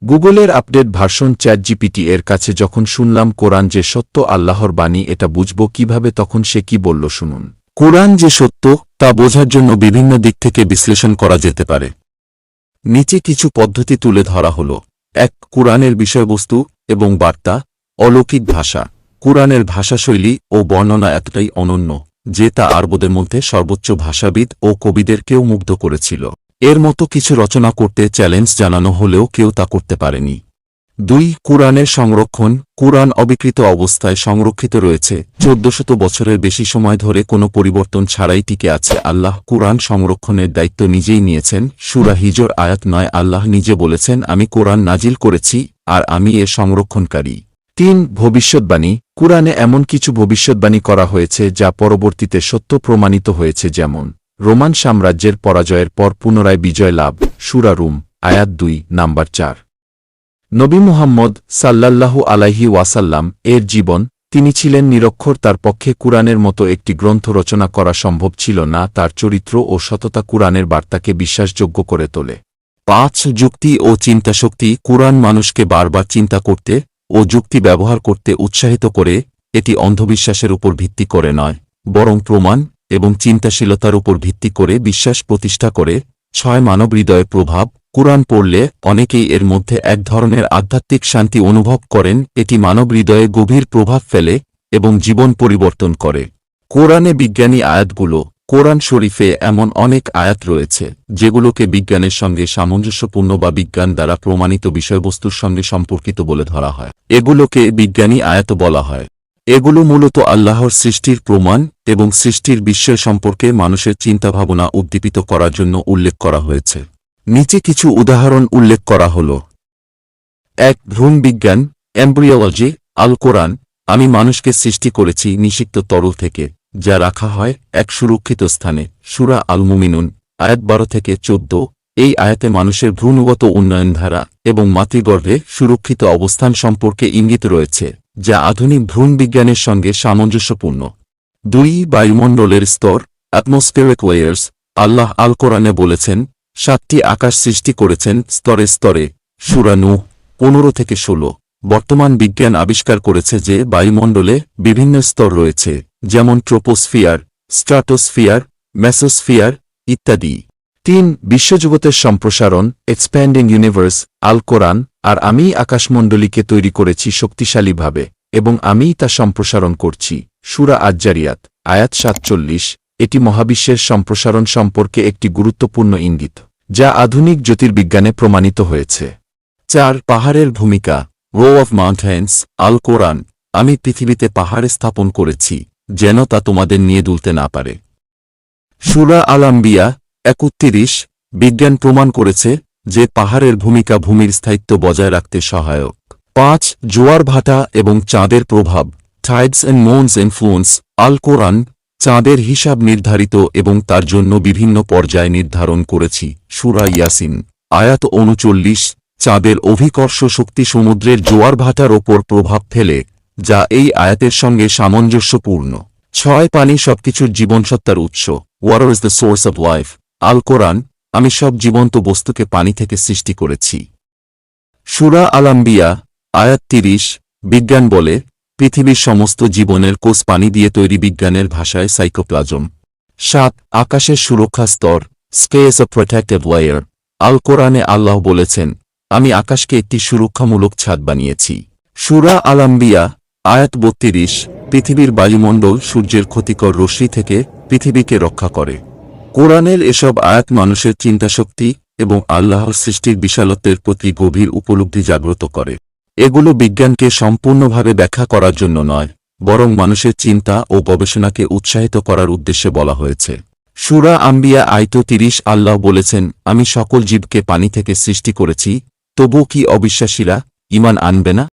গুগলের update version ChatGPT এর কাছে যখন শুনলাম কোরআন যে সত্য আল্লাহর বাণী এটা বুঝব কিভাবে, তখন সে কি বলল শুনুন। কোরআন যে সত্য তা বোঝার জন্য বিভিন্ন দিক থেকে বিশ্লেষণ করা যেতে পারে। নিচে কিছু পদ্ধতি তুলে ধরা হল। ১. কুরআনের বিষয়বস্তু এবং বার্তা। অলৌকিক ভাষা। কুরআনের ভাষাশৈলী ও বর্ণনা এতটাই অনন্য যে তা আরবদের মধ্যে সর্বোচ্চ ভাষাবিদ ও কবিদেরকেও মুগ্ধ করেছিল। এর মতো কিছু রচনা করতে চ্যালেঞ্জ জানানো হলেও কেউ তা করতে পারেনি। ২. কুরআনের সংরক্ষণ। কুরআন অবিকৃত অবস্থায় সংরক্ষিত রয়েছে, ১৪০০ বছরের বেশি সময় ধরে কোনো পরিবর্তন ছাড়াই টিকে আছে। আল্লাহ কুরআন সংরক্ষণের দায়িত্ব নিজেই নিয়েছেন। সূরা হিজর আয়াত ৯ আল্লাহ নিজে বলেছেন, আমি কোরআন নাজিল করেছি আর আমি এর সংরক্ষণকারী। ৩. ভবিষ্যদ্বাণী। কুরআনে এমন কিছু ভবিষ্যদ্বাণী করা হয়েছে যা পরবর্তীতে সত্য প্রমাণিত হয়েছে, যেমন রোমান সাম্রাজ্যের পরাজয়ের পর পুনরায় বিজয় লাভ। সূরা রুম আয়াত ২ নাম্বার ৪। নবী মুহাম্মদ সাল্লাল্লাহু আলাইহি ওয়াসাল্লাম এর জীবন। তিনি ছিলেন নিরক্ষর, তার পক্ষে কুরআনের মতো একটি গ্রন্থ রচনা করা সম্ভব ছিল না। তার চরিত্র ও সততা কুরআনের বার্তাকে বিশ্বাসযোগ্য করে তোলে। ৫. যুক্তি ও চিন্তাশক্তি। কুরআন মানুষকে বারবার চিন্তা করতে ও যুক্তি ব্যবহার করতে উৎসাহিত করে। এটি অন্ধবিশ্বাসের উপর ভিত্তি করে নয়, বরং প্রমাণ এবং চিন্তাশীলতার উপর ভিত্তি করে বিশ্বাস প্রতিষ্ঠা করে। ৬. মানব হৃদয়ের প্রভাব। কুরআন পড়লে অনেকেই এর মধ্যে এক ধরনের আধ্যাত্মিক শান্তি অনুভব করেন। এটি মানব হৃদয়ে গভীর প্রভাব ফেলে এবং জীবন পরিবর্তন করে। কোরআনে বিজ্ঞানী আয়াতগুলো। কোরআন শরীফে এমন অনেক আয়াত রয়েছে যেগুলোকে বিজ্ঞানের সঙ্গে সামঞ্জস্যপূর্ণ বা বিজ্ঞান দ্বারা প্রমাণিত বিষয়বস্তুর সঙ্গে সম্পর্কিত বলে ধরা হয়। এগুলোকে বিজ্ঞানী আয়াত বলা হয়। এগুলো মূলত আল্লাহর সৃষ্টির প্রমাণ এবং সৃষ্টির বিষয় সম্পর্কে মানুষের চিন্তাভাবনা উদ্দীপিত করার জন্য উল্লেখ করা হয়েছে। নিচে কিছু উদাহরণ উল্লেখ করা হল। ১. ভ্রূণ বিজ্ঞান, এমব্রিওলজি। আল কোরআন, আমি মানুষকে সৃষ্টি করেছি নিষিক্ত তরল থেকে, যা রাখা হয় এক সুরক্ষিত স্থানে। সূরা আল মুমিনুন আয়াত ১২ থেকে ১৪। এই আয়াতে মানুষের ভ্রূণগত উন্নয়ন ধারা এবং মাতৃগর্ভে সুরক্ষিত অবস্থান সম্পর্কে ইঙ্গিত রয়েছে, যা আধুনিক ভ্রূণ বিজ্ঞানের সঙ্গে সামঞ্জস্যপূর্ণ। ২. বায়ুমণ্ডলের স্তর, অ্যাটমসফিয়ারিক লেয়ার্স। আল্লাহ আল কোরআনে বলেছেন, ৭টি আকাশ সৃষ্টি করেছেন স্তরে স্তরে। সূরা নূহ ১৫ থেকে ১৬। বর্তমান বিজ্ঞান আবিষ্কার করেছে যে বায়ুমণ্ডলে বিভিন্ন স্তর রয়েছে, যেমন ট্রোপোস্ফিয়ার, স্ট্রাটোস্ফিয়ার, মেসোস্ফিয়ার ইত্যাদি। ৩. বিশ্বজগতের সম্প্রসারণ, এক্সপ্যান্ডিং ইউনিভার্স। আল কোরআন, আর আমি আকাশমণ্ডলীকে তৈরি করেছি শক্তিশালীভাবে এবং আমিই তা সম্প্রসারণ করছি। সূরা আজ-জারিয়াত আয়াত ৪৭। এটি মহাবিশ্বের সম্প্রসারণ সম্পর্কে একটি গুরুত্বপূর্ণ ইঙ্গিত, যা আধুনিক জ্যোতির্বিজ্ঞানে প্রমাণিত হয়েছে। ৪. পাহাড়ের ভূমিকা, রো অফ মাউন্টেন্স। আল কোরআন, আমি পৃথিবীতে পাহাড়ে স্থাপন করেছি যেন তা তোমাদের নিয়ে দুলতে না পারে। সূরা আল আম্বিয়া ৩১। বিজ্ঞান প্রমাণ করেছে যে পাহাড়ের ভূমিকা ভূমির স্থায়িত্ব বজায় রাখতে সহায়ক। ৫. জোয়ার ভাটা এবং চাঁদের প্রভাব, টাইডস অ্যান্ড মুনস ইনফ্লুয়েন্স। আল কোরআন, চাঁদের হিসাব নির্ধারিত এবং তার জন্য বিভিন্ন পর্যায় নির্ধারণ করেছি। সূরা ইয়াসিন আয়াত ৩৯। চাঁদের অভিকর্ষ শক্তি সমুদ্রের জোয়ার ভাটার ওপর প্রভাব ফেলে, যা এই আয়াতের সঙ্গে সামঞ্জস্যপূর্ণ। ৬. পানি সবকিছুর জীবনসত্তার উৎস, water is the source of life. Al Quran, আমি সব জীবন্ত বস্তুকে পানি থেকে সৃষ্টি করেছি। সূরা আল আম্বিয়া আয়াত ৩০। বিজ্ঞান বলে, পৃথিবীর সমস্ত জীবনের কোষ পানি দিয়ে তৈরি। বিজ্ঞানের ভাষায় সাইটোপ্লাজম। ৭. আকাশের সুরক্ষা স্তর, স্পেস অফ প্রোটেক্টিভ লেয়ার। আল কোরআনে আল্লাহ বলেছেন, আমি আকাশকে একটি সুরক্ষামূলক ছাদ বানিয়েছি। সূরা আল আম্বিয়া আয়াত ৩২। পৃথিবীর বায়ুমণ্ডল সূর্যের ক্ষতিকর রশ্মি থেকে পৃথিবীকে রক্ষা করে। কোরআনের এসব আয়াত মানুষের চিন্তাশক্তি এবং আল্লাহর সৃষ্টির বিশালত্বের প্রতি গভীর উপলব্ধি জাগ্রত করে। এগুলো বিজ্ঞানকে সম্পূর্ণভাবে ব্যাখ্যা করার জন্য নয়, বরং মানুষের চিন্তা ও গবেষণাকে উৎসাহিত করার উদ্দেশ্যে বলা হয়েছে। সূরা আম্বিয়া আয়াত ৩০। আল্লাহ বলেছেন, আমি সকল জীবকে পানি থেকে সৃষ্টি করেছি, তবু কি অবিশ্বাসীরা ঈমান আনবে না?